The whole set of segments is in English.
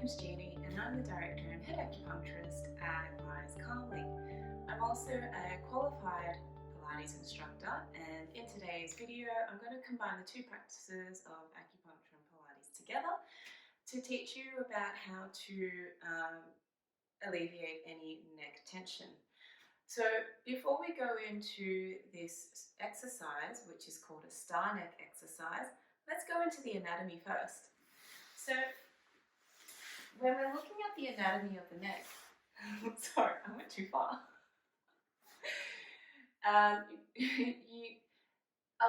name's Jeannie and I'm the Director and Head Acupuncturist at Scalene. I'm also a qualified Pilates instructor, and in today's video I'm going to combine the two practices of acupuncture and Pilates together to teach you about how to alleviate any neck tension. So before we go into this exercise, which is called a star neck exercise, let's go into the anatomy first. So when we're looking at the anatomy of the neck, sorry, I went too far. A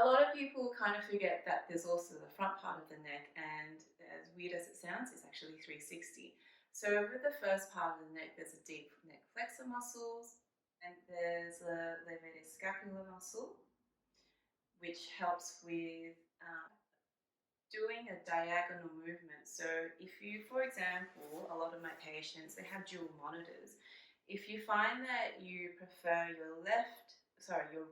lot of people kind of forget that there's also the front part of the neck, and as weird as it sounds, it's actually 360. So with the first part of the neck, there's a deep neck flexor muscles, and there's a Levator Scapula muscle, which helps with doing a diagonal movement. So if you, for example, a lot of my patients, they have dual monitors. If you find that you prefer your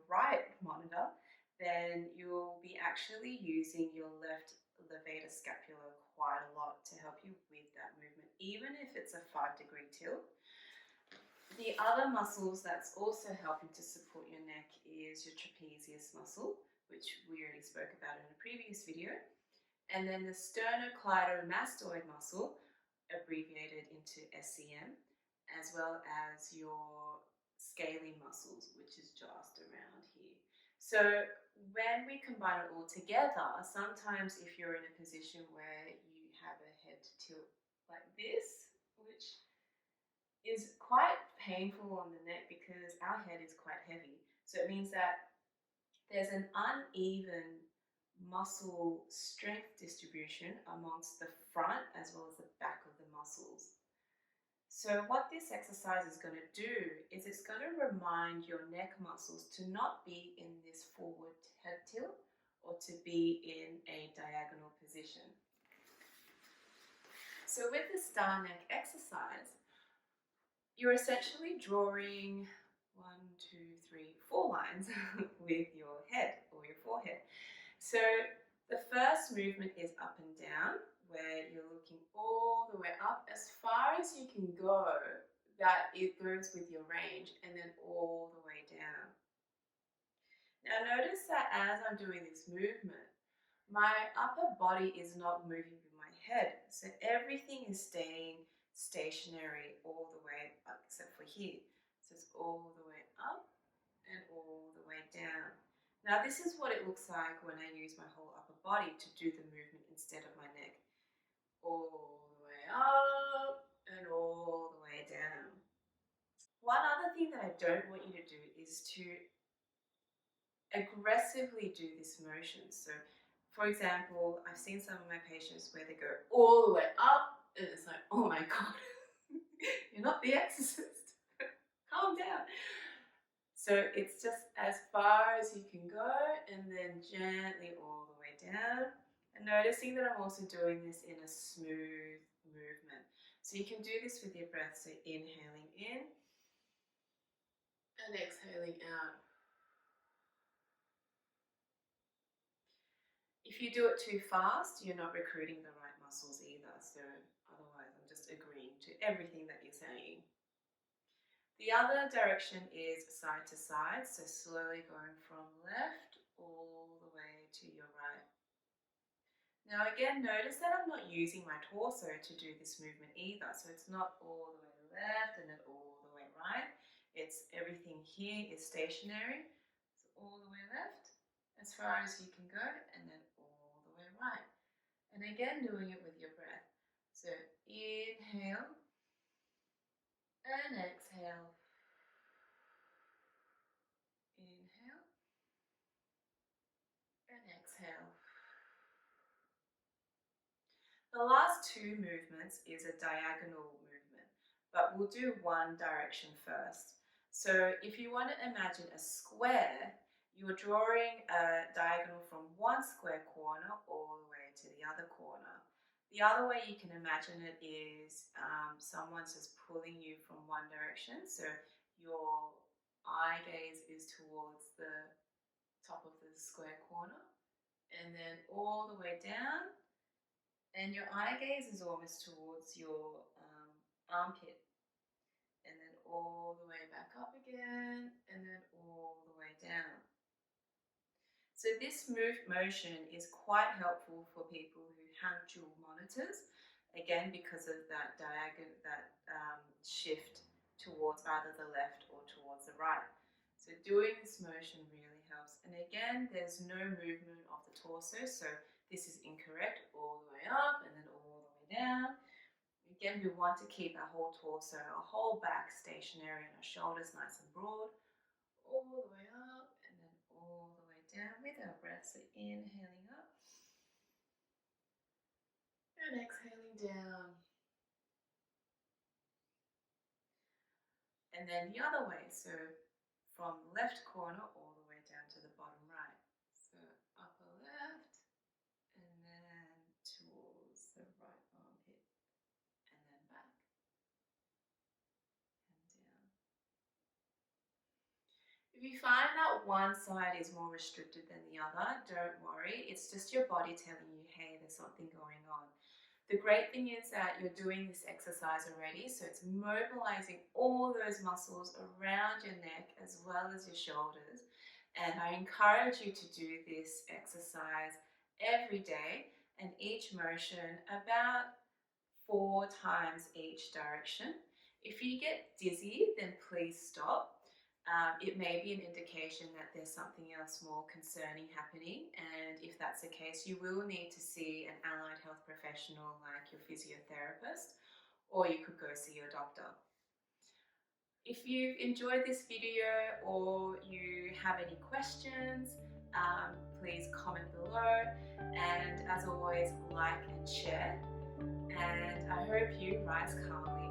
right monitor, then you'll be actually using your left levator scapula quite a lot to help you with that movement, even if it's a 5-degree tilt. The other muscles that's also helping to support your neck is your trapezius muscle, which we already spoke about in a previous video. And then the sternocleidomastoid muscle, abbreviated into SCM, as well as your scalene muscles, which is just around here. So when we combine it all together, sometimes if you're in a position where you have a head tilt like this, which is quite painful on the neck because our head is quite heavy. So it means that there's an uneven muscle strength distribution amongst the front as well as the back of the muscles. So what this exercise is going to do is it's going to remind your neck muscles to not be in this forward head tilt or to be in a diagonal position. So with the star neck exercise, you're essentially drawing 1, 2, 3, 4 lines with your head or your forehead. So the first movement is up and down, where you're looking all the way up as far as you can go, that it goes with your range, and then all the way down. Now notice that as I'm doing this movement, my upper body is not moving with my head, so everything is staying stationary all the way up, except for here. So it's all the way up and all the way down. Now this is what it looks like when I use my whole upper body to do the movement instead of my neck. All the way up and all the way down. One other thing that I don't want you to do is to aggressively do this motion. So for example, I've seen some of my patients where they go all the way up and it's like, oh my God, you're not the exorcist, calm down. So it's just as far as you can go and then gently all the way down. And noticing that I'm also doing this in a smooth movement. So you can do this with your breath, so inhaling in and exhaling out. If you do it too fast, you're not recruiting the right muscles either. So otherwise, I'm just agreeing to everything that you're saying. The other direction is side to side, so slowly going from left all the way to your right. Now again, notice that I'm not using my torso to do this movement either, so it's not all the way left and then all the way right. It's everything here is stationary, so all the way left as far as you can go and then all the way right. And again, doing it with your breath. So inhale and exhale. Inhale and exhale. The last two movements is a diagonal movement, but we'll do one direction first. So if you want to imagine a square, you're drawing a diagonal from one square corner all the way to the other corner. The other way you can imagine it is someone's just pulling you from one direction, so your eye gaze is towards the top of the square corner, and then all the way down And your eye gaze is almost towards your armpit, and then all the way back up again, and then all the way down. So this motion is quite helpful for people who have dual monitors, again because of that diagonal, that shift towards either the left or towards the right. So doing this motion really helps. And again, there's no movement of the torso, so this is incorrect. All the way up and then all the way down. Again, we want to keep our whole torso, our whole back stationary, and our shoulders nice and broad. All the way up and then all the way down with our breath. So inhaling up and exhaling down. And then the other way, so from left corner all the way down to the bottom right. So upper left and then towards the right armpit and then back and down. If you find that one side is more restricted than the other, don't worry. It's just your body telling you, hey, there's something going on. The great thing is that you're doing this exercise already, so it's mobilizing all those muscles around your neck as well as your shoulders. And I encourage you to do this exercise every day, and each motion about 4 times each direction. If you get dizzy, then please stop. It may be an indication that there's something else more concerning happening, and if that's the case, you will need to see an allied health professional like your physiotherapist, or you could go see your doctor. If you've enjoyed this video or you have any questions, please comment below, and as always, like and share. And I hope you rise calmly